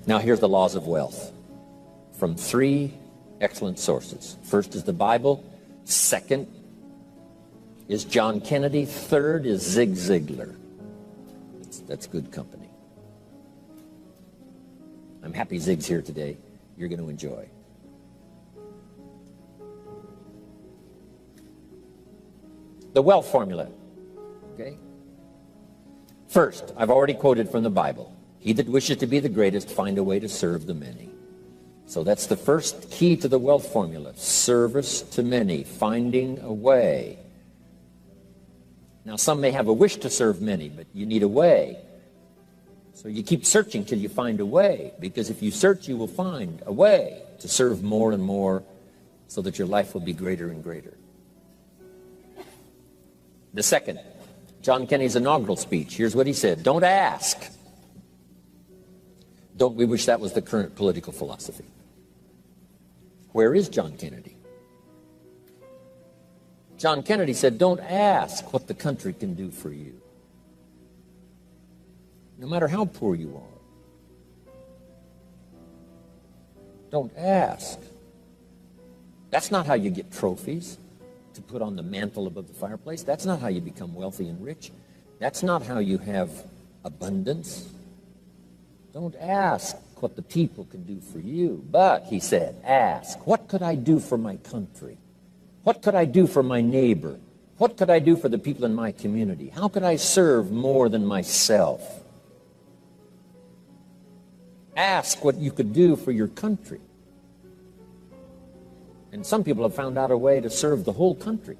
Now here's the laws of wealth from three excellent sources. First is the Bible. Second is John Kennedy. Third is Zig Ziglar. That's good company. I'm happy Zig's here today. You're going to enjoy. The wealth formula. Okay? First, I've already quoted from the Bible. He that wishes to be the greatest, find a way to serve the many. So that's the first key to the wealth formula. Service to many, finding a way. Now, some may have a wish to serve many, but you need a way. So you keep searching till you find a way, because if you search, you will find a way to serve more and more so that your life will be greater and greater. The second, John Kennedy's inaugural speech. Here's what he said. Don't ask. Don't we wish that was the current political philosophy? Where is John Kennedy? John Kennedy said, don't ask what the country can do for you. No matter how poor you are. Don't ask. That's not how you get trophies to put on the mantle above the fireplace. That's not how you become wealthy and rich. That's not how you have abundance. Don't ask what the people can do for you. But, he said, ask, what could I do for my country? What could I do for my neighbor? What could I do for the people in my community? How could I serve more than myself? Ask what you could do for your country. And some people have found out a way to serve the whole country.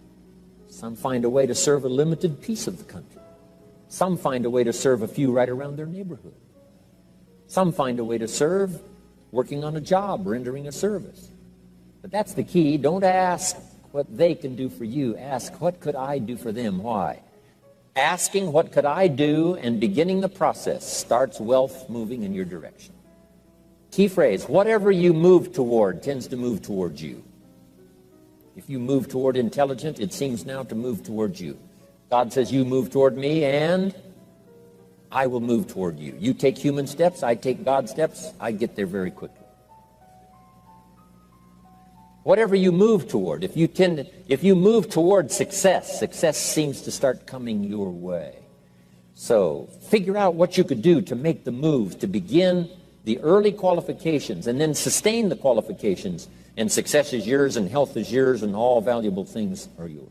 Some find a way to serve a limited piece of the country. Some find a way to serve a few right around their neighborhood. Some find a way to serve working on a job, rendering a service. But that's the key. Don't ask what they can do for you. Ask, what could I do for them? Why? Asking, what could I do, and beginning the process starts wealth moving in your direction. Key phrase, whatever you move toward tends to move towards you. If you move toward intelligence, it seems now to move towards you. God says, you move toward me, and I will move toward you. You take human steps, I take God's steps, I get there very quickly. Whatever you move toward, if you move toward success, success seems to start coming your way. So figure out what you could do to make the move, to begin the early qualifications, and then sustain the qualifications, and success is yours, and health is yours, and all valuable things are yours.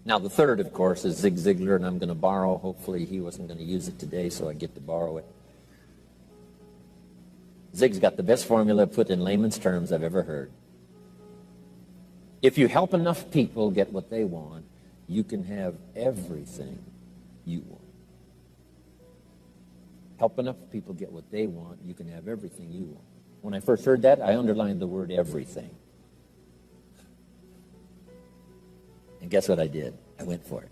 Now, the third, of course, is Zig Ziglar, and I'm going to borrow. Hopefully, he wasn't going to use it today, so I get to borrow it. Zig's got the best formula put in layman's terms I've ever heard. If you help enough people get what they want, you can have everything you want. Help enough people get what they want, you can have everything you want. When I first heard that, I underlined the word everything. And guess what I did? I went for it.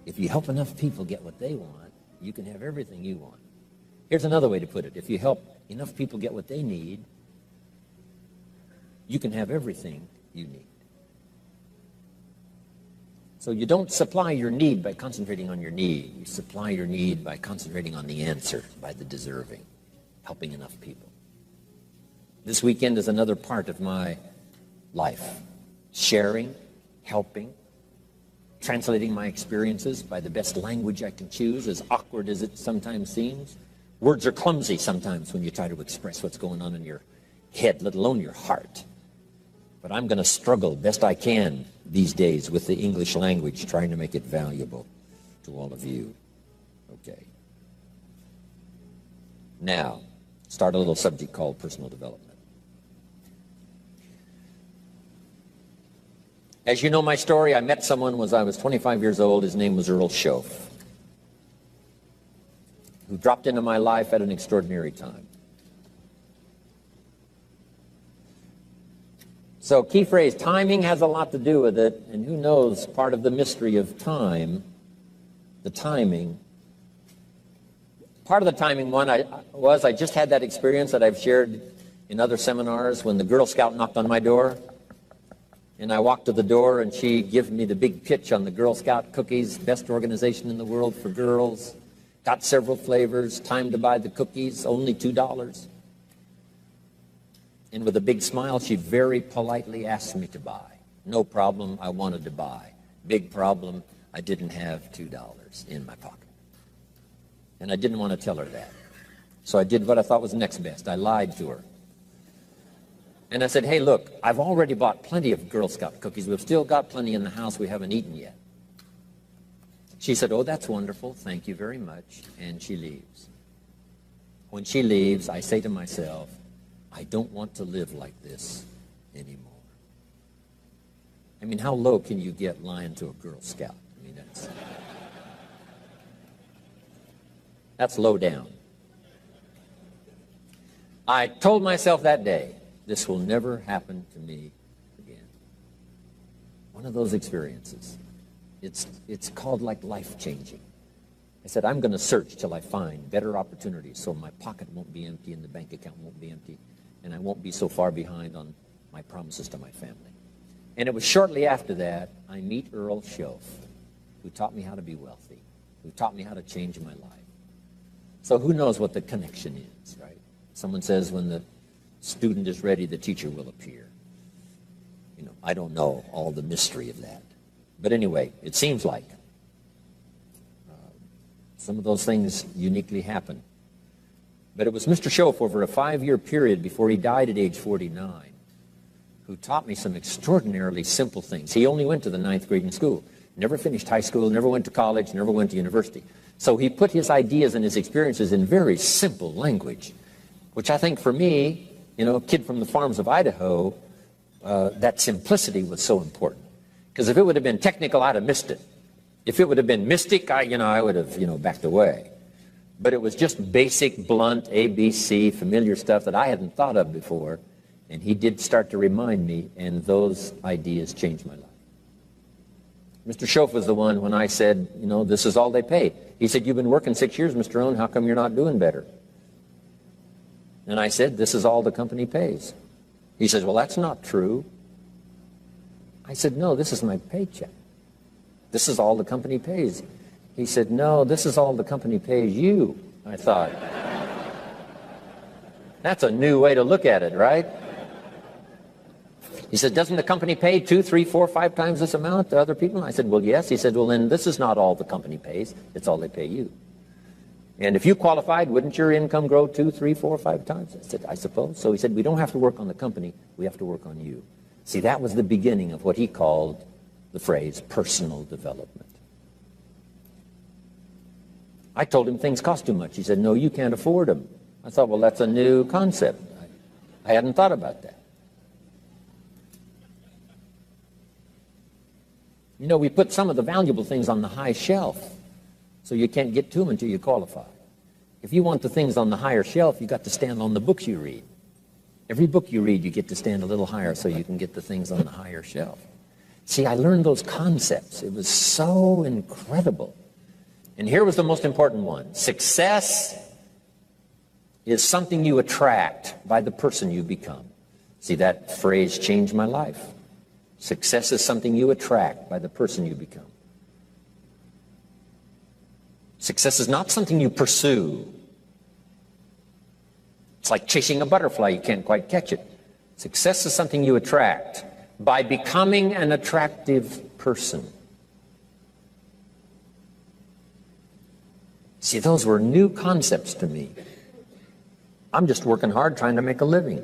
If you help enough people get what they want, you can have everything you want. Here's another way to put it. If you help enough people get what they need, you can have everything you need. So you don't supply your need by concentrating on your need. You supply your need by concentrating on the answer, by the deserving, helping enough people. This weekend is another part of my life. Sharing, helping, translating my experiences by the best language I can choose, as awkward as it sometimes seems. Words are clumsy sometimes when you try to express what's going on in your head, let alone your heart. But I'm going to struggle best I can these days with the English language, trying to make it valuable to all of you. Okay. Now, start a little subject called personal development. As you know my story, I met someone when I was 25 years old. His name was Earl Schoaf, who dropped into my life at an extraordinary time. So key phrase, timing has a lot to do with it, and who knows, part of the mystery of time, the timing. Part of the timing one I just had that experience that I've shared in other seminars when the Girl Scout knocked on my door. And I walked to the door, and she gave me the big pitch on the Girl Scout cookies, best organization in the world for girls. Got several flavors, time to buy the cookies, only $2. And with a big smile, she very politely asked me to buy. No problem, I wanted to buy. Big problem, I didn't have $2 in my pocket. And I didn't want to tell her that. So I did what I thought was next best. I lied to her. And I said, hey, look, I've already bought plenty of Girl Scout cookies. We've still got plenty in the house we haven't eaten yet. She said, oh, that's wonderful. Thank you very much. And she leaves. When she leaves, I say to myself, I don't want to live like this anymore. I mean, how low can you get lying to a Girl Scout? I mean, that's low down. I told myself that day, this will never happen to me again. One of those experiences. It's called like life-changing. I said, I'm going to search till I find better opportunities so my pocket won't be empty and the bank account won't be empty and I won't be so far behind on my promises to my family. And it was shortly after that I meet Earl Schoaf, who taught me how to be wealthy, who taught me how to change my life. So who knows what the connection is, right? Someone says when the student is ready, the teacher will appear. You know, I don't know all the mystery of that. But anyway, it seems like some of those things uniquely happen. But it was Mr. Schoaf over a 5-year period before he died at age 49 who taught me some extraordinarily simple things. He only went to the 9th grade in school, never finished high school, never went to college, never went to university. So he put his ideas and his experiences in very simple language, which I think for me, you know, a kid from the farms of Idaho, that simplicity was so important. Because if it would have been technical, I'd have missed it. If it would have been mystic, I would have, backed away. But it was just basic, blunt, ABC, familiar stuff that I hadn't thought of before. And he did start to remind me, and those ideas changed my life. Mr. Schoaf was the one when I said, this is all they pay. He said, you've been working 6 years, Mr. Rohn, how come you're not doing better? And I said, this is all the company pays. He says, well, that's not true. I said, no, this is my paycheck. This is all the company pays. He said, no, this is all the company pays you. I thought, that's a new way to look at it, right? He said, doesn't the company pay 2, 3, 4, 5 times this amount to other people? And I said, well, yes. He said, well, then this is not all the company pays. It's all they pay you. And if you qualified, wouldn't your income grow 2, 3, 4, 5 times? I said, I suppose. So he said, we don't have to work on the company. We have to work on you. See, that was the beginning of what he called the phrase personal development. I told him things cost too much. He said, no, you can't afford them. I thought, well, that's a new concept. I hadn't thought about that. We put some of the valuable things on the high shelf, so you can't get to them until you qualify. If you want the things on the higher shelf, you've got to stand on the books you read. Every book you read, you get to stand a little higher so you can get the things on the higher shelf. See, I learned those concepts. It was so incredible. And here was the most important one. Success is something you attract by the person you become. See, that phrase changed my life. Success is something you attract by the person you become. Success is not something you pursue. It's like chasing a butterfly. You can't quite catch it. Success is something you attract by becoming an attractive person. See, those were new concepts to me. I'm just working hard trying to make a living.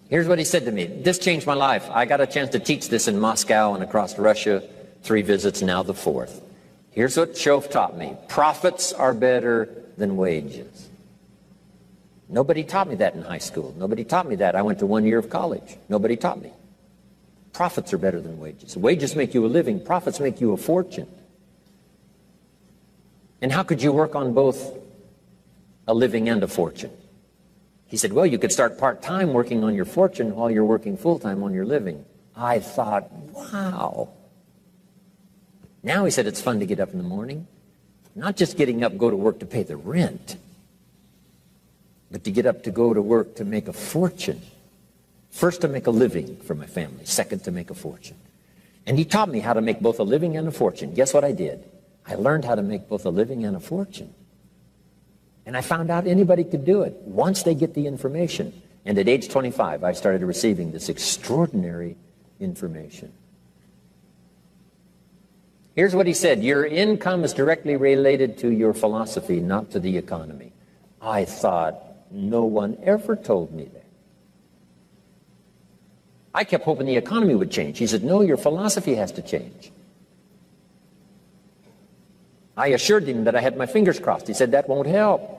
Here's what he said to me. This changed my life. I got a chance to teach this in Moscow and across Russia. 3 visits, now the 4th. Here's what Schoaf taught me. Profits are better than wages. Nobody taught me that in high school. Nobody taught me that. I went to 1 year of college. Nobody taught me. Profits are better than wages. Wages make you a living. Profits make you a fortune. And how could you work on both a living and a fortune? He said, well, you could start part-time working on your fortune while you're working full-time on your living. I thought, wow. Now, he said, it's fun to get up in the morning. Not just getting up, go to work to pay the rent, but to get up to go to work to make a fortune. First, to make a living for my family. Second, to make a fortune. And he taught me how to make both a living and a fortune. Guess what I did? I learned how to make both a living and a fortune. And I found out anybody could do it once they get the information. And at age 25, I started receiving this extraordinary information. Here's what he said: your income is directly related to your philosophy, not to the economy. I thought, no one ever told me that. I kept hoping the economy would change. He said, no, your philosophy has to change. I assured him that I had my fingers crossed. He said, that won't help.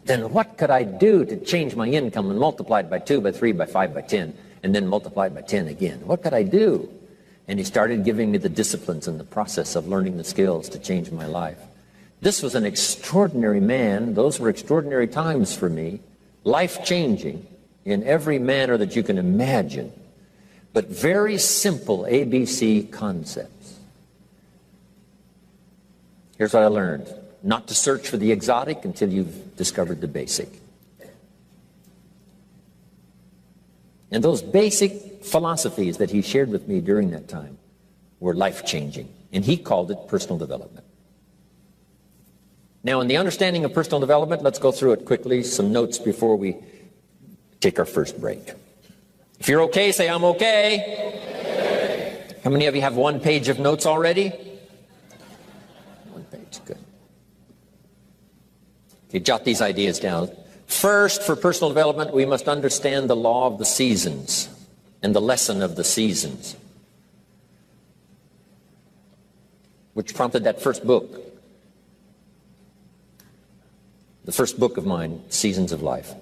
Then what could I do to change my income and multiply it by 2, by 3, by 5, by 10, and then multiply it by 10 again? What could I do? And he started giving me the disciplines and the process of learning the skills to change my life. This was an extraordinary man. Those were extraordinary times for me, life-changing in every manner that you can imagine, but very simple ABC concepts. Here's what I learned: not to search for the exotic until you've discovered the basic. And those basic philosophies that he shared with me during that time were life-changing, and he called it personal development. Now, in the understanding of personal development, let's go through it quickly, some notes before we take our first break. If you're okay, say, I'm okay. How many of you have 1 page of notes already? 1 page, good. Okay, jot these ideas down. First, for personal development, we must understand the law of the seasons and the lesson of the seasons, which prompted that first book, the first book of mine, Seasons of Life.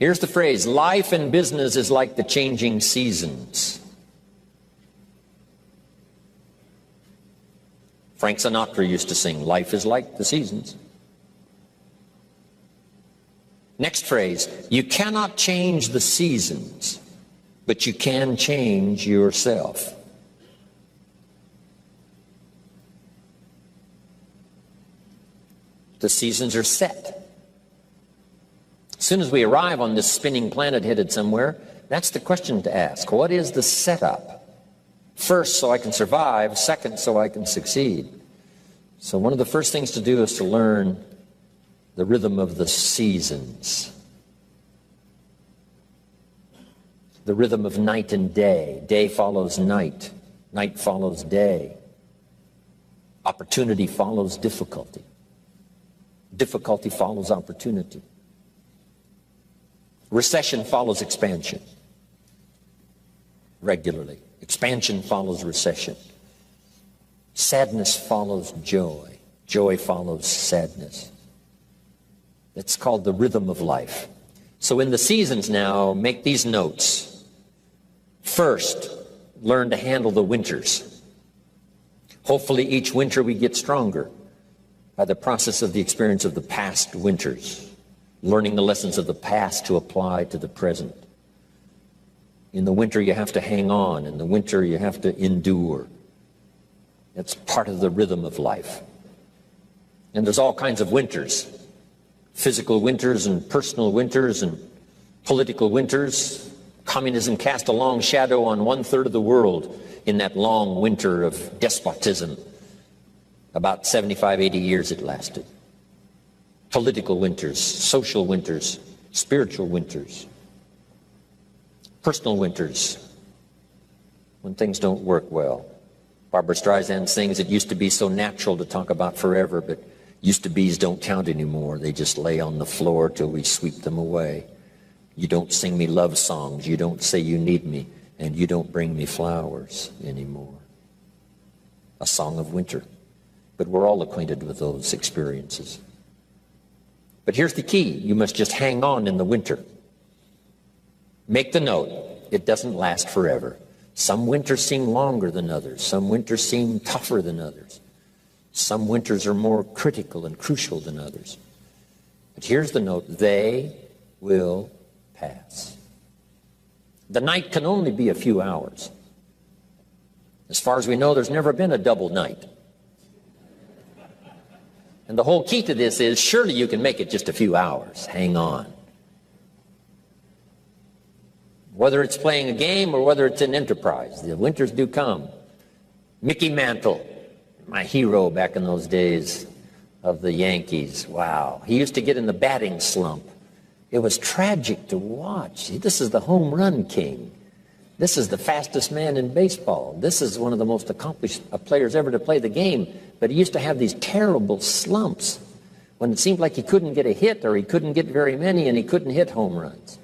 Here's the phrase: life in business is like the changing seasons. Frank Sinatra used to sing, life is like the seasons. Next phrase: you cannot change the seasons, but you can change yourself. The seasons are set. As soon as we arrive on this spinning planet headed somewhere, that's the question to ask. What is the setup? First, so I can survive. Second, so I can succeed. So one of the first things to do is to learn the rhythm of the seasons. The rhythm of night and day. Day follows night. Night follows day. Opportunity follows difficulty. Difficulty follows opportunity. Recession follows expansion regularly. Expansion follows recession. Sadness follows joy. Joy follows sadness. It's called the rhythm of life. So in the seasons now, make these notes. First, learn to handle the winters. Hopefully each winter we get stronger by the process of the experience of the past winters. Learning the lessons of the past to apply to the present. In the winter you have to hang on. In the winter you have to endure. It's part of the rhythm of life. And there's all kinds of winters. Physical winters and personal winters and political winters. Communism cast a long shadow on 1/3 of the world in that long winter of despotism. About 75, 80 years it lasted. Political winters, social winters, spiritual winters, personal winters, when things don't work well. Barbra Streisand sings, it used to be so natural to talk about forever, but used to be's don't count anymore. They just lay on the floor till we sweep them away. You don't sing me love songs, you don't say you need me, and you don't bring me flowers anymore. A song of winter. But we're all acquainted with those experiences. But here's the key. You must just hang on in the winter. Make the note. It doesn't last forever. Some winters seem longer than others. Some winters seem tougher than others. Some winters are more critical and crucial than others. But here's the note. They will pass. The night can only be a few hours. As far as we know, there's never been a double night. And the whole key to this is, surely you can make it just a few hours. Hang on. Whether it's playing a game or whether it's an enterprise, the winters do come. Mickey Mantle, my hero back in those days of the Yankees. Wow. He used to get in the batting slump. It was tragic to watch. This is the home run king. This is the fastest man in baseball. This is one of the most accomplished players ever to play the game. But he used to have these terrible slumps when it seemed like he couldn't get a hit or he couldn't get very many and he couldn't hit home runs.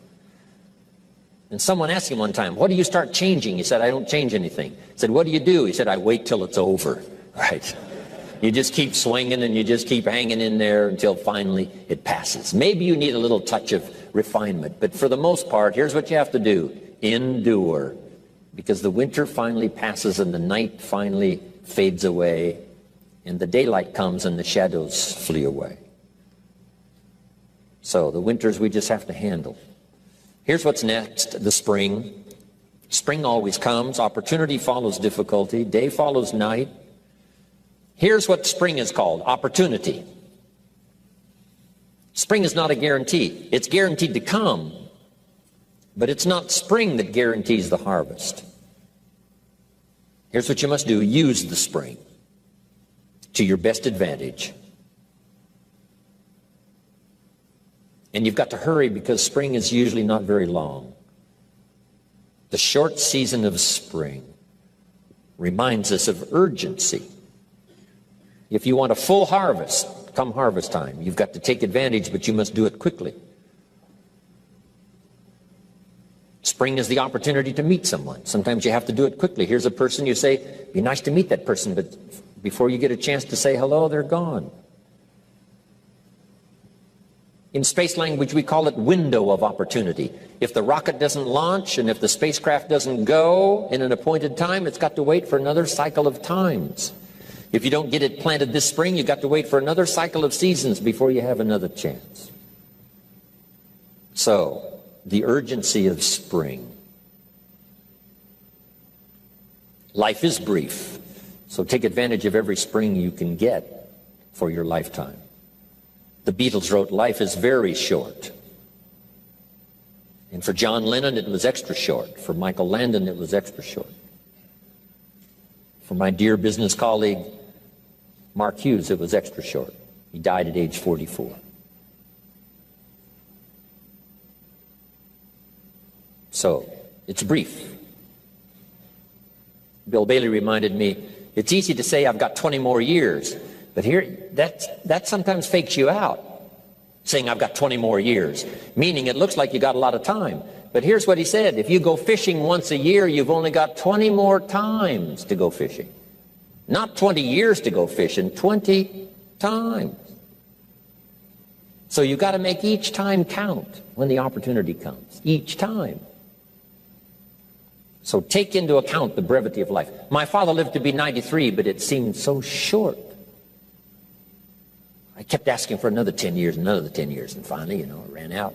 And someone asked him one time, what do you start changing? He said, I don't change anything. He said, what do you do? He said, I wait till it's over. Right. You just keep swinging and you just keep hanging in there until finally it passes. Maybe you need a little touch of refinement, but for the most part, here's what you have to do. Endure. Because the winter finally passes and the night finally fades away and the daylight comes and the shadows flee away. So the winters we just have to handle. Here's what's next, the spring. Spring always comes. Opportunity follows difficulty. Day follows night. Here's what spring is called, opportunity. Spring is not a guarantee. It's guaranteed to come, but it's not spring that guarantees the harvest. Here's what you must do. Use the spring to your best advantage. And you've got to hurry because spring is usually not very long. The short season of spring reminds us of urgency. If you want a full harvest, come harvest time, you've got to take advantage, but you must do it quickly. Spring is the opportunity to meet someone. Sometimes you have to do it quickly. Here's a person, you say, be nice to meet that person, but before you get a chance to say hello, they're gone. In space language, we call it window of opportunity. If the rocket doesn't launch and if the spacecraft doesn't go in an appointed time, it's got to wait for another cycle of times. If you don't get it planted this spring, you've got to wait for another cycle of seasons before you have another chance. So, the urgency of spring. Life is brief, so take advantage of every spring you can get for your lifetime. The Beatles wrote, life is very short. And for John Lennon, it was extra short. For Michael Landon, it was extra short. For my dear business colleague, Mark Hughes, it was extra short. He died at age 44. So, it's brief. Bill Bailey reminded me, it's easy to say I've got 20 more years, but here, that sometimes fakes you out, saying I've got 20 more years, meaning it looks like you got a lot of time. But here's what he said, if you go fishing once a year, you've only got 20 more times to go fishing. Not 20 years to go fishing, 20 times. So you've got to make each time count when the opportunity comes, each time. So take into account the brevity of life. My father lived to be 93, but it seemed so short. I kept asking for another 10 years, another 10 years, and finally, it ran out.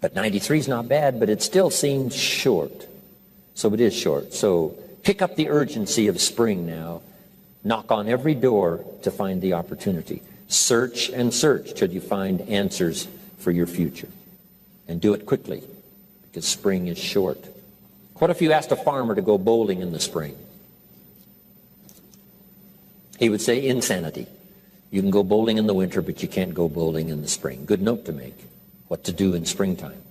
But 93 is not bad, but it still seems short. So it is short. So pick up the urgency of spring now. Knock on every door to find the opportunity. Search and search till you find answers for your future. And do it quickly, because spring is short. What if you asked a farmer to go bowling in the spring? He would say, insanity. You can go bowling in the winter, but you can't go bowling in the spring. Good note to make. What to do in springtime.